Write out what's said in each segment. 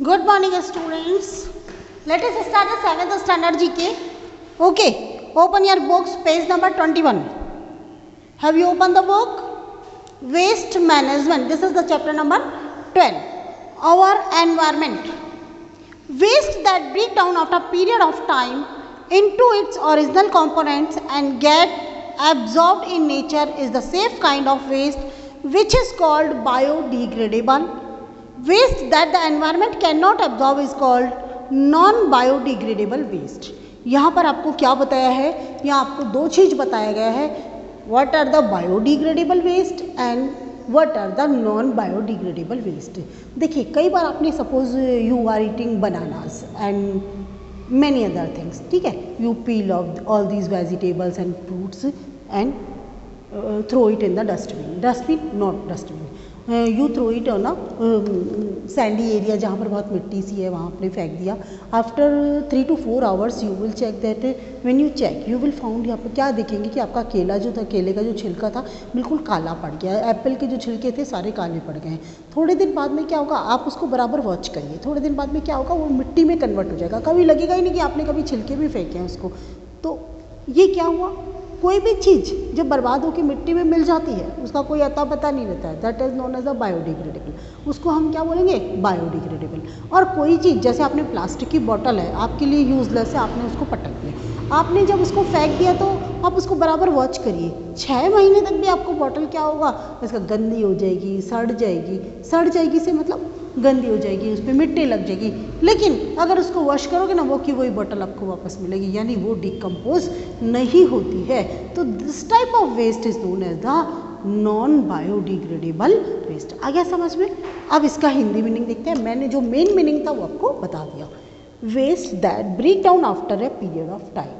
Good morning, students. Let us start the 7th standard GK. Okay, open your books, page number 21. Have you opened the book? Waste management. This is the chapter number 12. Our environment. Waste that break down after a period of time into its original components and get absorbed in nature is the safe kind of waste which is called biodegradable. Waste that the environment cannot absorb is called non biodegradable waste. यहाँ पर आपको क्या बताया है? यहाँ आपको दो चीज़ बताया गया है. What are the biodegradable waste and what are the non biodegradable waste. देखिए कई बार आपने suppose you are eating bananas and many other things, ठीक है, you peel all these vegetables and fruits and throw it in the dustbin not dustbin, you throw it on a sandy area जहाँ पर बहुत मिट्टी सी है, वहाँ आपने फेंक दिया. After 3 to 4 hours you will check that, when you check you will found, यहाँ पर क्या देखेंगे कि आपका केला जो था, केले का जो छिलका था बिल्कुल काला पड़ गया. एप्पल के जो छिलके थे सारे काले पड़ गए हैं. थोड़े दिन बाद में क्या होगा, आप उसको बराबर वॉच करिए, थोड़े दिन बाद में क्या होगा, वो मिट्टी में कन्वर्ट हो जाएगा. कभी लगेगा ही नहीं कि आपने कभी छिलके भी फेंके हैं उसको. तो ये क्या हुआ, कोई भी चीज़ जब बर्बाद होकर मिट्टी में मिल जाती है उसका कोई अता पता नहीं रहता है, that is known as a biodegradable. उसको हम क्या बोलेंगे, बायोडिग्रेडेबल. और कोई चीज़ जैसे आपने प्लास्टिक की बोतल है, आपके लिए यूजलेस है, आपने उसको पटक दिया, आपने जब उसको फेंक दिया तो आप उसको बराबर वॉच करिए, 6 महीने तक भी आपको बोतल क्या होगा, इसका गंदी हो जाएगी, सड़ जाएगी. सड़ जाएगी से मतलब गंदी हो जाएगी, उस पर मिट्टी लग जाएगी. लेकिन अगर उसको वॉश करोगे ना, वो की वही बोतल आपको वापस मिलेगी, यानी वो डिकम्पोज नहीं होती है. तो this type of waste is known as the non biodegradable waste. आ गया समझ में? अब इसका हिंदी मीनिंग देखते हैं. मैंने जो मेन मीनिंग था वो आपको बता दिया. Waste that break down after a period of time.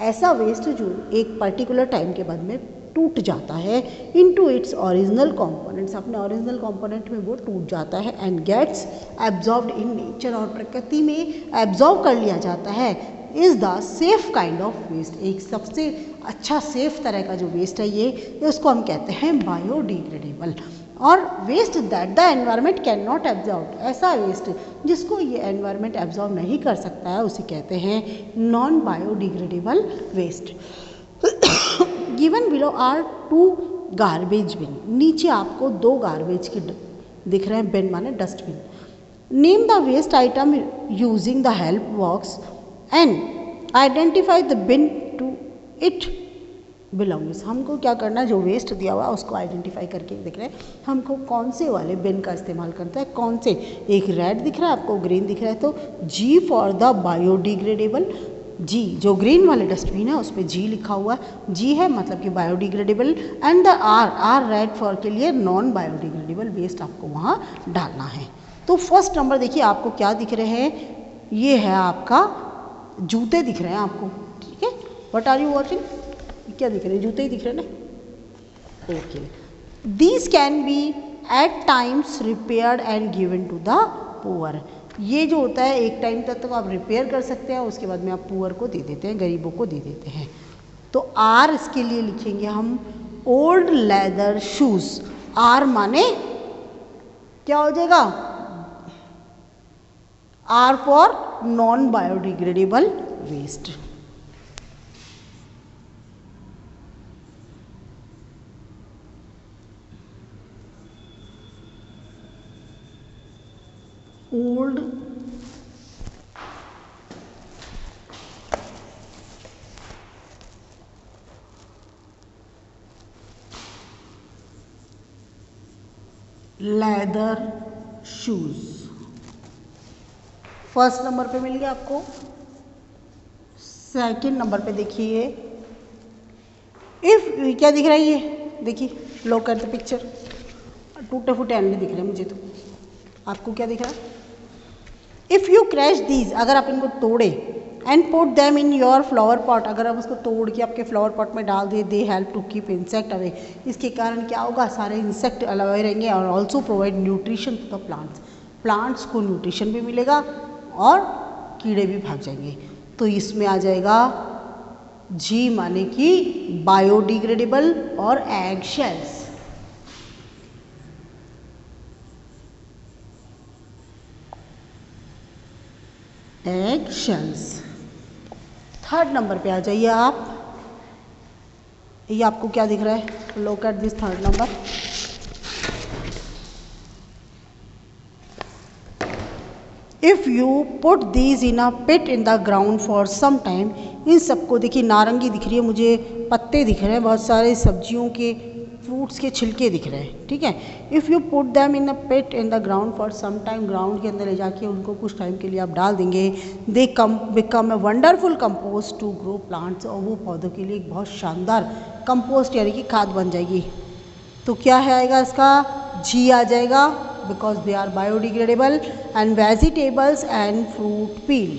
ऐसा वेस्ट जो एक पर्टिकुलर टाइम के बाद में टूट जाता है इनटू इट्स ओरिजिनल कंपोनेंट्स, अपने ओरिजिनल कंपोनेंट में वो टूट जाता है and gets absorbed in nature, और प्रकृति में एब्जॉर्ब कर लिया जाता है, is the safe kind of waste. एक सबसे अच्छा सेफ तरह का जो वेस्ट है ये उसको हम कहते हैं बायोडिग्रेडेबल. और waste that the environment can not absorb, ऐसा वेस्ट जिसको ये एनवायरनमेंट एब्जॉर्ब नहीं कर सकता है उसे कहते हैं non biodegradable waste. Given below are 2 garbage bin. नीचे आपको 2 गार्बेज के दिख रहे हैं, बिन माने dustbin. Name the waste item using the help box and identify the bin to it belongs. हमको क्या करना है, जो वेस्ट दिया हुआ है उसको आइडेंटिफाई करके देख रहे हैं हमको कौन से वाले बिन का इस्तेमाल करता है, कौन से. एक रेड दिख रहा है आपको, ग्रीन दिख रहा है, तो जी फॉर द बायोडिग्रेडेबल. जी जो ग्रीन वाले डस्टबिन है उस पर जी लिखा हुआ है, जी है मतलब कि biodegradable. And the are red for के लिए नॉन बायोडिग्रेडेबल वेस्ट आपको वहाँ डालना है. तो फर्स्ट नंबर देखिए आपको क्या दिख रहे हैं, ये है आपका जूते दिख रहे हैं आपको, ठीक है. व्हाट आर यू वॉचिंग, क्या दिख रहे हैं, जूते ही दिख रहे हैं ना. Okay, these can be at times repaired and given to the poor. ये जो होता है एक टाइम तक तो आप रिपेयर कर सकते हैं, उसके बाद में आप पुअर को दे देते हैं, गरीबों को दे देते हैं. तो आर इसके लिए लिखेंगे हम ओल्ड लेदर शूज. आर माने क्या हो जाएगा, are for non biodegradable waste. Old leather shoes. First number पे मिल गया आपको. सेकंड नंबर पे देखिए, इफ क्या दिख रहा है, ये देखिए, लुक एट द पिक्चर. टूटे फूटे अंडे दिख रहे हैं मुझे, तो आपको क्या दिख रहा है, इफ़ यू क्रैश दीज, अगर आप इनको तोड़े, and put them in your flower pot, अगर आप उसको तोड़ के आपके फ्लावर पॉट में डाल दिए, they help to keep insect away. इसके कारण क्या होगा, सारे इंसेक्ट अवे रहेंगे, और also provide nutrition to the plants. Plants को न्यूट्रिशन भी मिलेगा और कीड़े भी भाग जाएंगे. तो इसमें आ जाएगा जी माने कि बायोडिग्रेडेबल और egg shells. Actions. Third number पे आ जाइए आप। ये आपको क्या दिख रहा है? Look at this third number. If you put these in a pit in the ground for some time, इन सबको देखिए, नारंगी दिख रही है मुझे, पत्ते दिख रहे हैं, बहुत सारे सब्जियों के, फ्रूट्स के छिलके दिख रहे हैं, ठीक है। If you put them in a pit in the ground for some time, ground के अंदर ले जाके उनको कुछ टाइम के लिए आप डाल देंगे, they become a wonderful compost to grow plants, और वो पौधों के लिए एक बहुत शानदार कंपोस्ट यानी कि खाद बन जाएगी। तो क्या है आएगा इसका? जी आ जाएगा, because they are biodegradable and vegetables and fruit peel.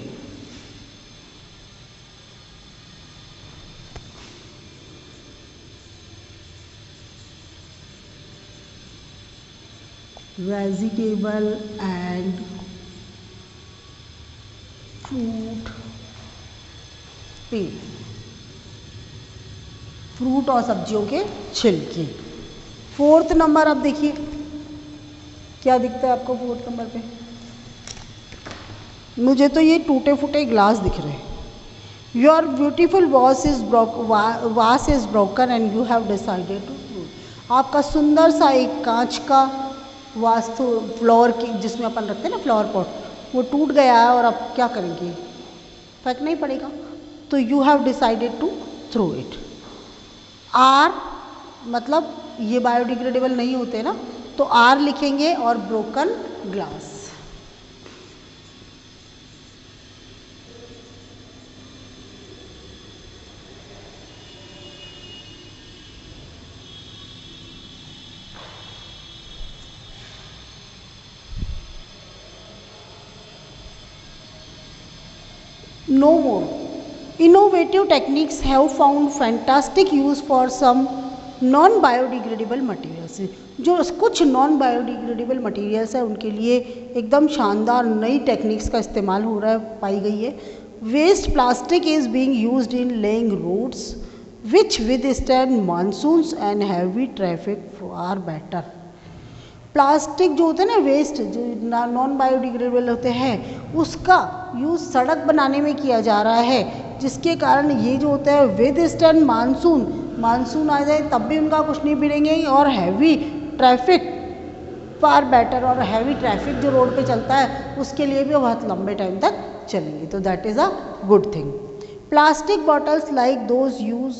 Vegetable and fruit peel, fruit और सब्जियों के छिलके। फोर्थ नंबर अब देखिए क्या दिखता है आपको फोर्थ नंबर पे? मुझे तो ये टूटे फूटे ग्लास दिख रहे हैं। Your beautiful vase is broken and you have decided to, आपका सुंदर सा एक कांच का वास्तु फ्लावर की, जिसमें अपन रखते हैं ना फ्लावर पॉट, वो टूट गया है और अब क्या करेंगे? फेंकना ही पड़ेगा। तो you have decided to throw it. Are मतलब ये बायोडिग्रेडेबल नहीं होते ना, तो आर लिखेंगे और broken glass. No more. Innovative techniques have found fantastic use for some non-biodegradable materials. जो कुछ नॉन बायोडिग्रेडेबल मटेरियल्स है उनके लिए एकदम शानदार नई टेक्निक्स का इस्तेमाल हो रहा है, पाई गई है। Waste plastic is being used in laying roads which withstand monsoons and heavy traffic for better. Plastic जो होते हैं ना, वेस्ट जो नॉन बायोडिग्रेडेबल होते हैं, उसका यूज़ सड़क बनाने में किया जा रहा है, जिसके कारण ये जो होता है विदस्टैंड मानसून आ जाए तब भी उनका कुछ नहीं बिगड़ेंगे, और हैवी ट्रैफिक फार बेटर, और हैवी ट्रैफिक जो रोड पे चलता है उसके लिए भी बहुत लंबे टाइम तक चलेंगे। तो that is a good thing. Plastic bottles like those use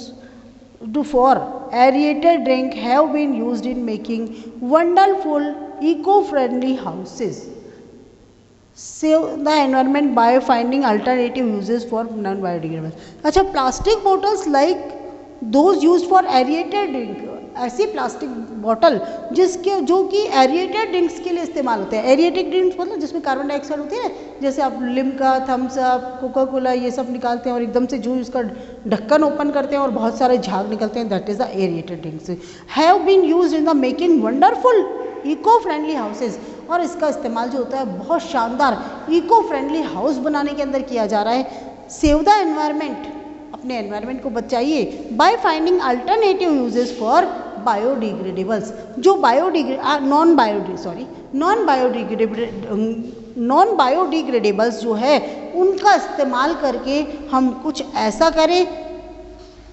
for aerated drink have been used in making wonderful eco-friendly houses. Save the environment by finding alternative uses for non-biodegradable. अच्छा, plastic bottles like those used for aerated drink, ऐसी plastic bottle जिसके जो कि aerated drinks के लिए इस्तेमाल होते हैं। एरिएटेड ड्रिंक्स मतलब जिसमें कार्बन डाइऑक्साइड होती है ना, जैसे आप लिम्का, थम्स अप, कोका कोला ये सब निकालते हैं और एकदम से जो इसका ढक्कन ओपन करते हैं और बहुत सारे झाग निकलते हैं, that is the aerated drinks. Have been used in the making wonderful eco friendly houses, और इसका इस्तेमाल जो होता है बहुत शानदार इको फ्रेंडली हाउस बनाने के अंदर किया जा रहा है। सेव द एनवायरमेंट, अपने एनवायरनमेंट को बचाइए, by finding alternative uses for biodegradables. जो नॉन बायोडिग्रेडेबल्स जो है उनका इस्तेमाल करके हम कुछ ऐसा करें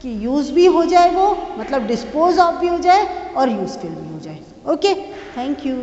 कि यूज़ भी हो जाए, वो मतलब डिस्पोज ऑफ भी हो जाए और यूजफुल भी हो जाए। Okay, thank you.